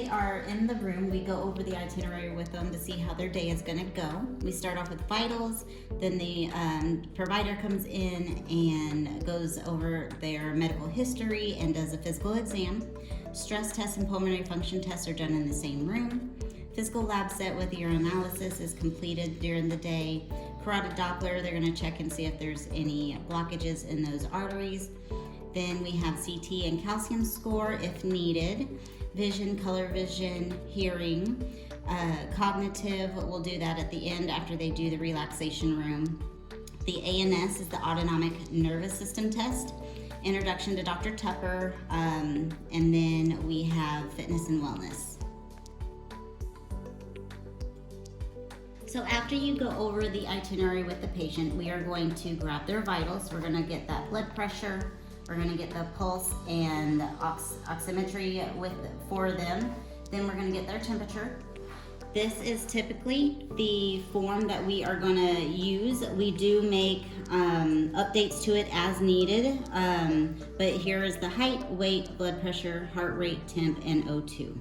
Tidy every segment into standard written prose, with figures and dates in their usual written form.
they are in the room, we go over the itinerary with them to see how their day is going to go. We start off with vitals, then the provider comes in and goes over their medical history and does a physical exam. Stress tests and pulmonary function tests are done in the same room. Physical lab set with urinalysis is completed during the day. Carotid Doppler, they're going to check and see if there's any blockages in those arteries. Then we have CT and calcium score if needed. Vision, color vision, hearing. Cognitive, we'll do that at the end after they do the relaxation room. The ANS is the autonomic nervous system test. Introduction to Dr. Tupper, and then we have fitness and wellness. So after you go over the itinerary with the patient, we are going to grab their vitals. We're going to get that blood pressure. We're going to get the pulse and oximetry for them. Then we're going to get their temperature. This is typically the form that we are going to use. We do make updates to it as needed, but here is the height, weight, blood pressure, heart rate, temp, and O2.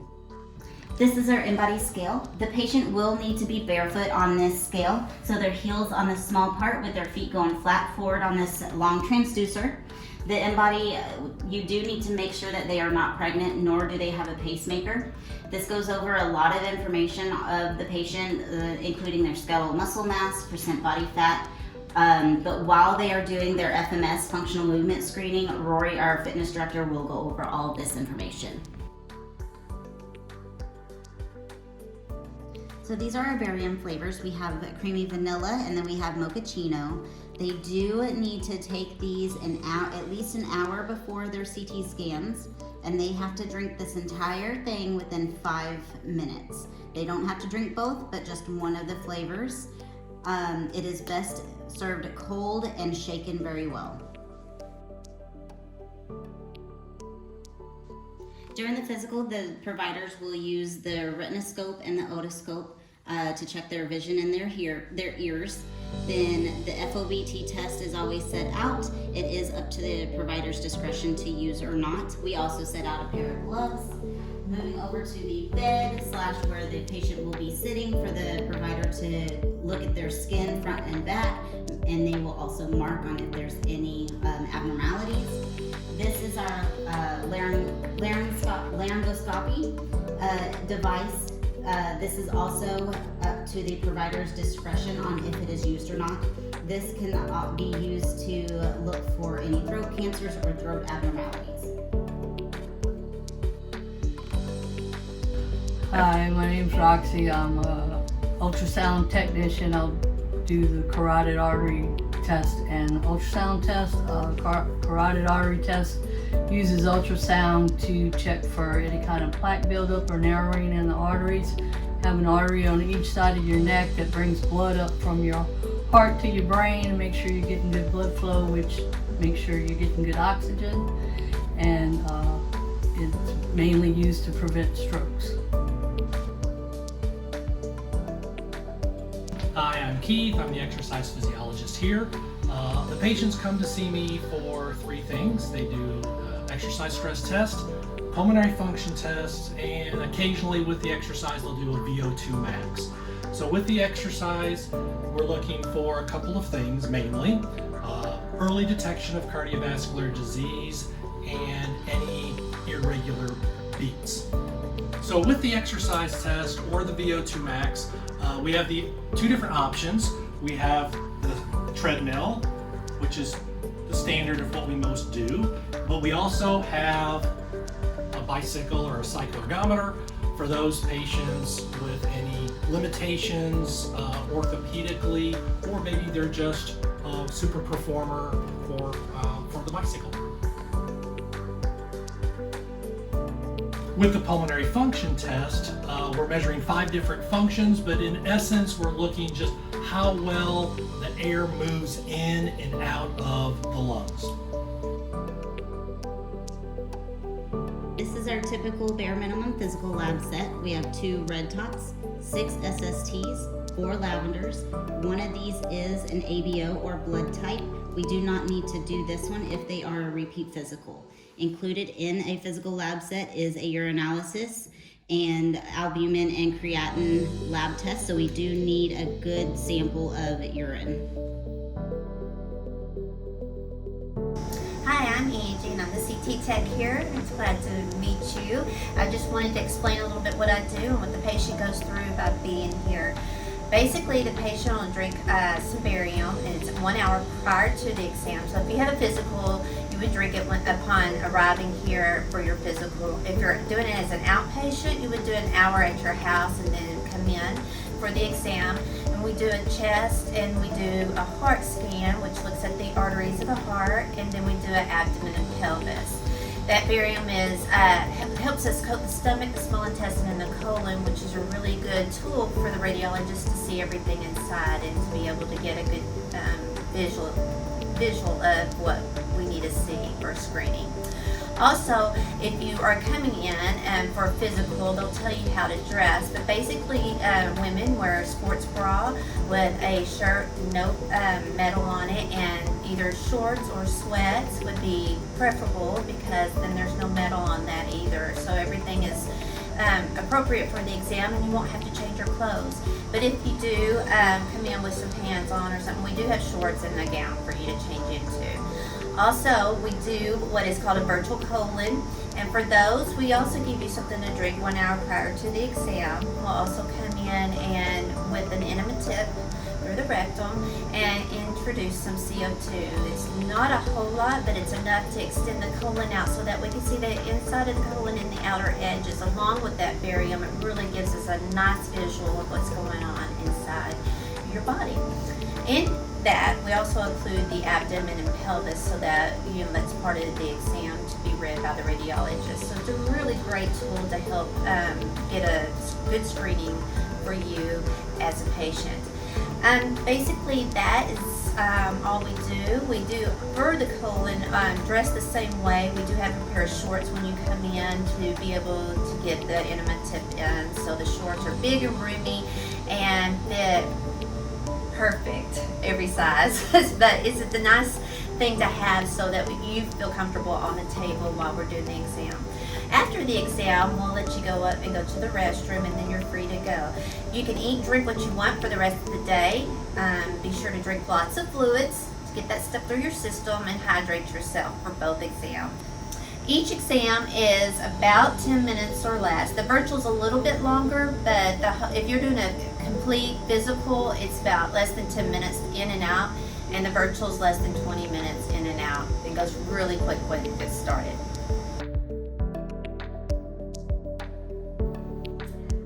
This is our InBody scale. The patient will need to be barefoot on this scale, so their heels on the small part with their feet going flat forward on this long transducer. The InBody, you do need to make sure that they are not pregnant, nor do they have a pacemaker. This goes over a lot of information of the patient, including their skeletal muscle mass, percent body fat. But while they are doing their FMS, functional movement screening, Rory, our fitness director, will go over all of this information. So these are our variant flavors. We have creamy vanilla and then we have mochaccino. They do need to take these at least an hour before their CT scans, and they have to drink this entire thing within 5 minutes. They don't have to drink both, but just one of the flavors. It is best served cold and shaken very well. During the physical, the providers will use the retinoscope and the otoscope to check their vision and their ears. Then the FOBT test is always set out. It is up to the provider's discretion to use or not. We also set out a pair of gloves. Moving over to the bed / where the patient will be sitting for the provider to look at their skin front and back, and they will also mark on if there's any abnormalities. This is our laryngoscopy device. This is also up to the provider's discretion on if it is used or not. This can be used to look for any throat cancers or throat abnormalities. Hi, my name's Roxy. I'm an ultrasound technician. I'll do the carotid artery test and ultrasound test. Carotid artery test uses ultrasound to check for any kind of plaque buildup or narrowing in the arteries. Have an artery on each side of your neck that brings blood up from your heart to your brain and make sure you're getting good blood flow, which makes sure you're getting good oxygen. And it's mainly used to prevent strokes. Hi, I'm Keith. I'm the exercise physiologist here. The patients come to see me for 3 things. They do exercise stress test, pulmonary function test, and occasionally with the exercise they'll do a VO2 max. So with the exercise, we're looking for a couple of things mainly. Early detection of cardiovascular disease and any irregular beats. So with the exercise test or the VO2 max, we have the 2 different options. We have the treadmill, which is the standard of what we most do, but we also have a bicycle or a cycloergometer for those patients with any limitations orthopedically, or maybe they're just a super performer for the bicycle. With the pulmonary function test, we're measuring 5 different functions, but in essence, we're looking just how well the air moves in and out of the lungs. This is our typical bare minimum physical lab set. We have 2 red tots, 6 SSTs, 4 lavenders. One of these is an ABO or blood type. We do not need to do this one if they are a repeat physical. Included in a physical lab set is a urinalysis. and albumin and creatinine lab tests, so we do need a good sample of urine. Hi, I'm Angie and I'm the CT tech here. It's glad to meet you. I just wanted to explain a little bit what I do and what the patient goes through by being here. Basically, the patient will drink some barium, and it's 1 hour prior to the exam. So if you have a physical, you would drink it upon arriving here for your physical. If you're doing it as an outpatient, you would do an hour at your house and then come in for the exam. And we do a chest and we do a heart scan, which looks at the arteries of the heart, and then we do an abdomen and pelvis. That barium helps us coat the stomach, the small intestine, and the colon, which is a really good tool for the radiologist to see everything inside and to be able to get a good visual of what we need to see for screening. Also, if you are coming in for a physical, they'll tell you how to dress, but basically women wear a sports bra with a shirt, no metal on it, and either shorts or sweats would be preferable because then there's no metal on that either. So everything is appropriate for the exam and you won't have to change your clothes. But if you do come in with some pants on or something, we do have shorts and a gown for you to change into. Also, we do what is called a virtual colon, and for those, we also give you something to drink 1 hour prior to the exam. We'll also come in and with an enema tip through the rectum and introduce some CO2. It's not a whole lot, but it's enough to extend the colon out so that we can see the inside of the colon and the outer edges. Along with that barium, it really gives us a nice visual of what's going on inside your body. In that, we also include the abdomen and pelvis so that that's part of the exam to be read by the radiologist. So it's a really great tool to help get a good screening for you as a patient. Basically, that is all we do. We do for the colon dress the same way. We do have a pair of shorts when you come in to be able to get the enema tip in. So the shorts are big and roomy and fit perfect every size. But it's the nice thing to have so that you feel comfortable on the table while we're doing the exam. After the exam, we'll let you go up and go to the restroom, and then you're free to go. You can eat, drink what you want for the rest of the day. Be sure to drink lots of fluids to get that stuff through your system and hydrate yourself for both exams. Each exam is about 10 minutes or less. The virtual is a little bit longer, but if you're doing a complete physical, it's about less than 10 minutes in and out, and the virtual is less than 20 minutes in and out. It goes really quick when it gets started.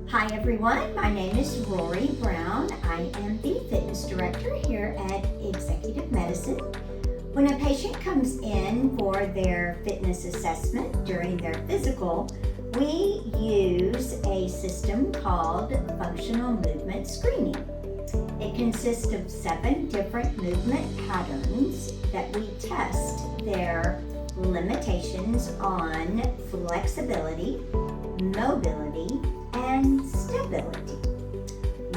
Hi everyone, my name is Rory Brown. I am the fitness director here at Executive Medicine. When a patient comes in for their fitness assessment during their physical, we use a system called functional movement screening. It consists of 7 different movement patterns that we test their limitations on flexibility, mobility, and stability.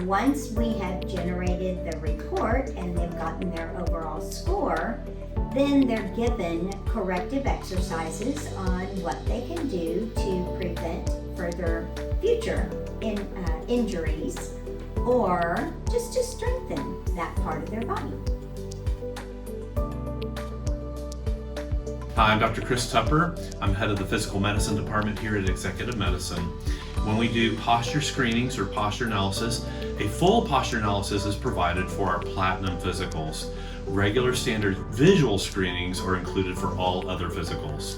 Once we have generated the report and they've gotten their overall score, then they're given corrective exercises on what they can do to prevent further future injuries or just to strengthen that part of their body. Hi, I'm Dr. Chris Tupper. I'm head of the physical medicine department here at Executive Medicine. When we do posture screenings or posture analysis, a full posture analysis is provided for our platinum physicals. Regular standard visual screenings are included for all other physicals.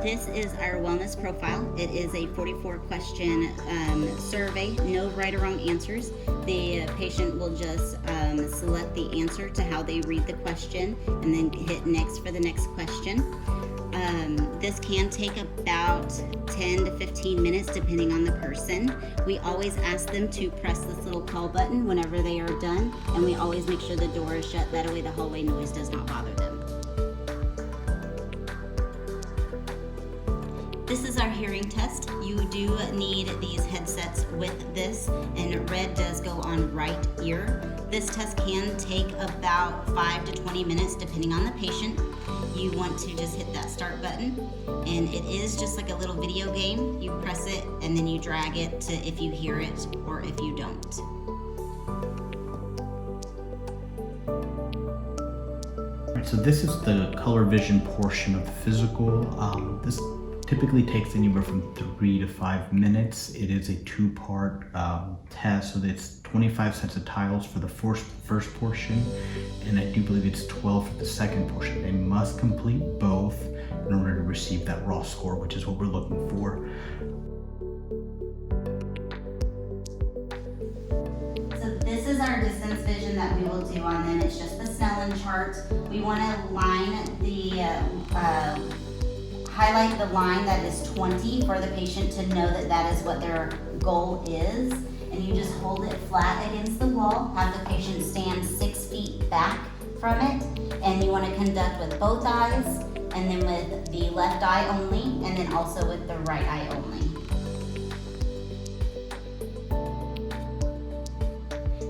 This is our wellness profile. It is a 44-question survey, no right or wrong answers. The patient will just select the answer to how they read the question and then hit next for the next question. This can take about 10 to 15 minutes depending on the person. We always ask them to press this little call button whenever they are done, and we always make sure the door is shut. That way the hallway noise does not bother them. This this is our hearing test. You do need these headsets with this, and red does go on right ear. This test can take about 5 to 20 minutes depending on the patient. You want to just hit that start button, and it is just like a little video game. You press it and then you drag it to if you hear it or if you don't. Alright, so this is the color vision portion of the physical. This typically takes anywhere from 3 to 5 minutes. It is a 2-part test, so it's 25 sets of tiles for the first portion, and I do believe it's 12 for the second portion. They must complete both in order to receive that raw score, which is what we're looking for. So this is our distance vision that we will do on them. It's just the Snellen chart. We want to line highlight the line that is 20 for the patient to know that that is what their goal is. And you just hold it flat against the wall, have the patient stand 6 feet back from it, and you want to conduct with both eyes, and then with the left eye only, and then also with the right eye only.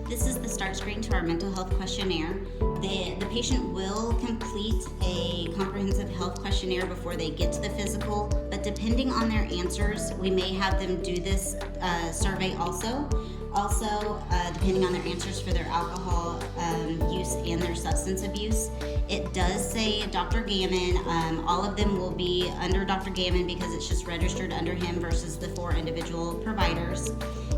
This is the start screen to our mental health questionnaire. The patient will complete a comprehensive health questionnaire before they get to the physical, but depending on their answers, we may have them do this survey also. Also, depending on their answers for their alcohol use and their substance abuse. It does say Dr. Gammon. All of them will be under Dr. Gammon because it's just registered under him versus the 4 individual providers.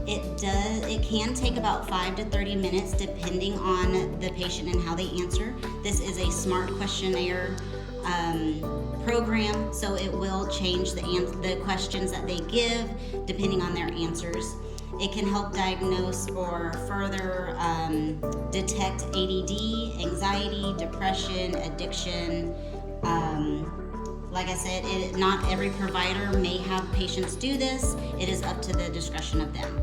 It can take about 5 to 30 minutes depending on the patient and how they answer. This is a smart questionnaire program, so it will change the questions that they give depending on their answers. It can help diagnose or further detect ADD, anxiety, depression, addiction. Like I said, not every provider may have patients do this. It is up to the discretion of them.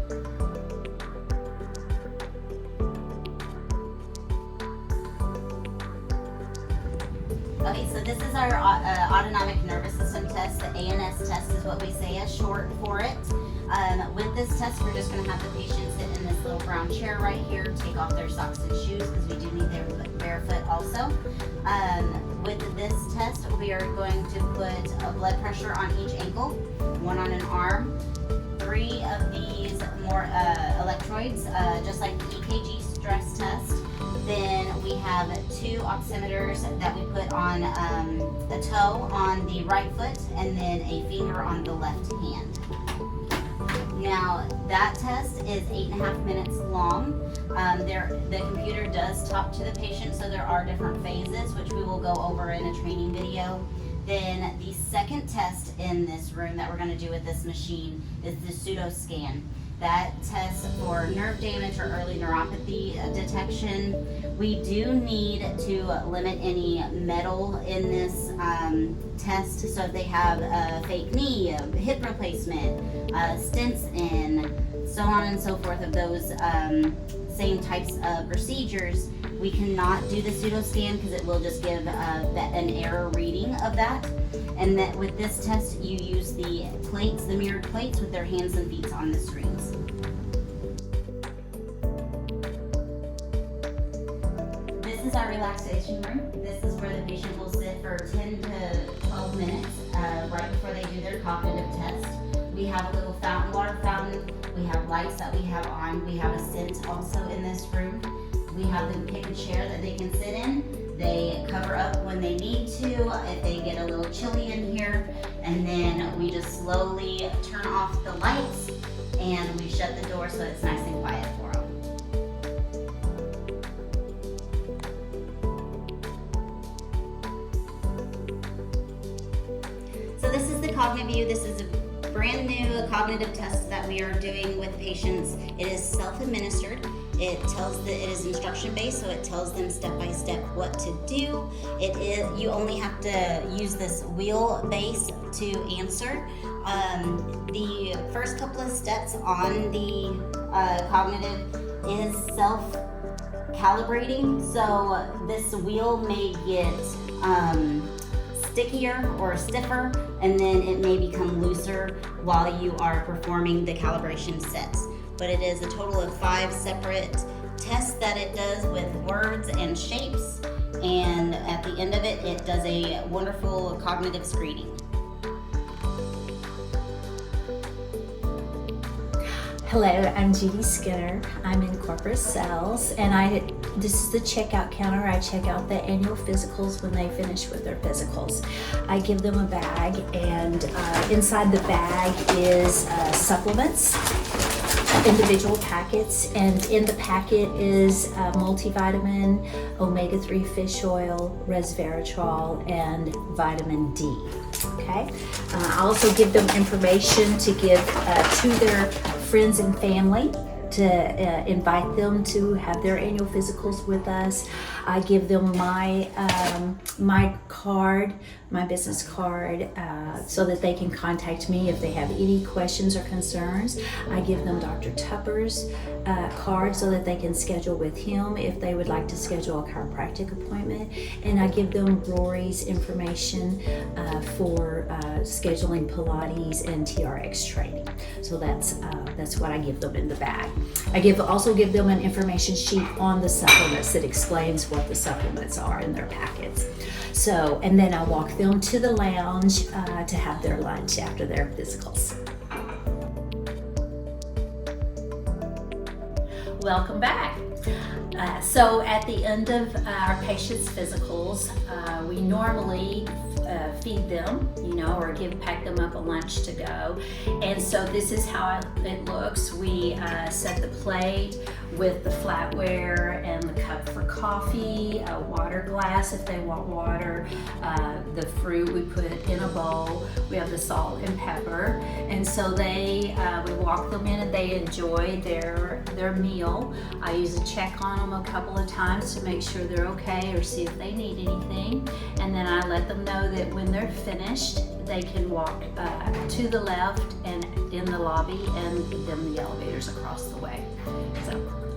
Okay, so this is our autonomic nervous system test. The ANS test is what we say is short for it. With this test, we're just going to have the patient sit in this little brown chair right here, take off their socks and shoes because we do need their barefoot also. With this test, we are going to put a blood pressure on each ankle, 1 on an arm, 3 of these more electrodes, just like the EKG stress test. Then we have 2 oximeters that we put on a toe on the right foot and then a finger on the left hand. Now that test is 8.5 minutes long. The computer does talk to the patient, so there are different phases, which we will go over in a training video. Then the second test in this room that we're going to do with this machine is the pseudo scan. That test for nerve damage or early neuropathy detection. We do need to limit any metal in this test. So if they have a fake knee, a hip replacement, stents in, so on and so forth of those same types of procedures, we cannot do the pseudo scan because it will just give an error reading of that. And that with this test, you use the plates, the mirrored plates with their hands and feet on the screens. This is our relaxation room. This is where the patient will sit for 10 to 12 minutes right before they do their cognitive test. We have a little water fountain. We have lights that we have on. We have a scent also in this room. We have them pick a chair that they can sit in. They cover up when they need to, if they get a little chilly in here, and then we just slowly turn off the lights and we shut the door so it's nice and quiet for them. So this is the CogniView. This is a brand new cognitive test that we are doing with patients. It is self-administered. It is instruction based, so it tells them step by step what to do. You only have to use this wheel base to answer. The first couple of steps on the cognitive is self-calibrating. So this wheel may get stickier or stiffer, and then it may become looser while you are performing the calibration sets. But it is a total of 5 separate tests that it does with words and shapes, and at the end of it, it does a wonderful cognitive screening. Hello, I'm Judy Skinner. I'm in corporate sales, and this is the checkout counter. I check out the annual physicals when they finish with their physicals. I give them a bag, and inside the bag is supplements, individual packets, and in the packet is multivitamin, omega-3 fish oil, resveratrol, and vitamin D. Okay. I also give them information to give to their friends and family to invite them to have their annual physicals with us. I give them my card, my business card, so that they can contact me if they have any questions or concerns. I give them Dr. Tupper's card so that they can schedule with him if they would like to schedule a chiropractic appointment. And I give them Rory's information for scheduling Pilates and TRX training. So that's what I give them in the bag. I also give them an information sheet on the supplements that explains what the supplements are in their packets. So, and then I walk them to the lounge to have their lunch after their physicals. Welcome back. So at the end of our patients' physicals, we normally feed them, or pack them up a lunch to go. And so this is how it looks. We set the plate with the flatware and the cup for coffee, a water glass if they want water, the fruit we put in a bowl. We have the salt and pepper. And so we walk them in and they enjoy their meal. I usually check on them a couple of times to make sure they're okay or see if they need anything. And then I let them know that when they're finished, they can walk to the left and in the lobby, and then the elevators across the way. So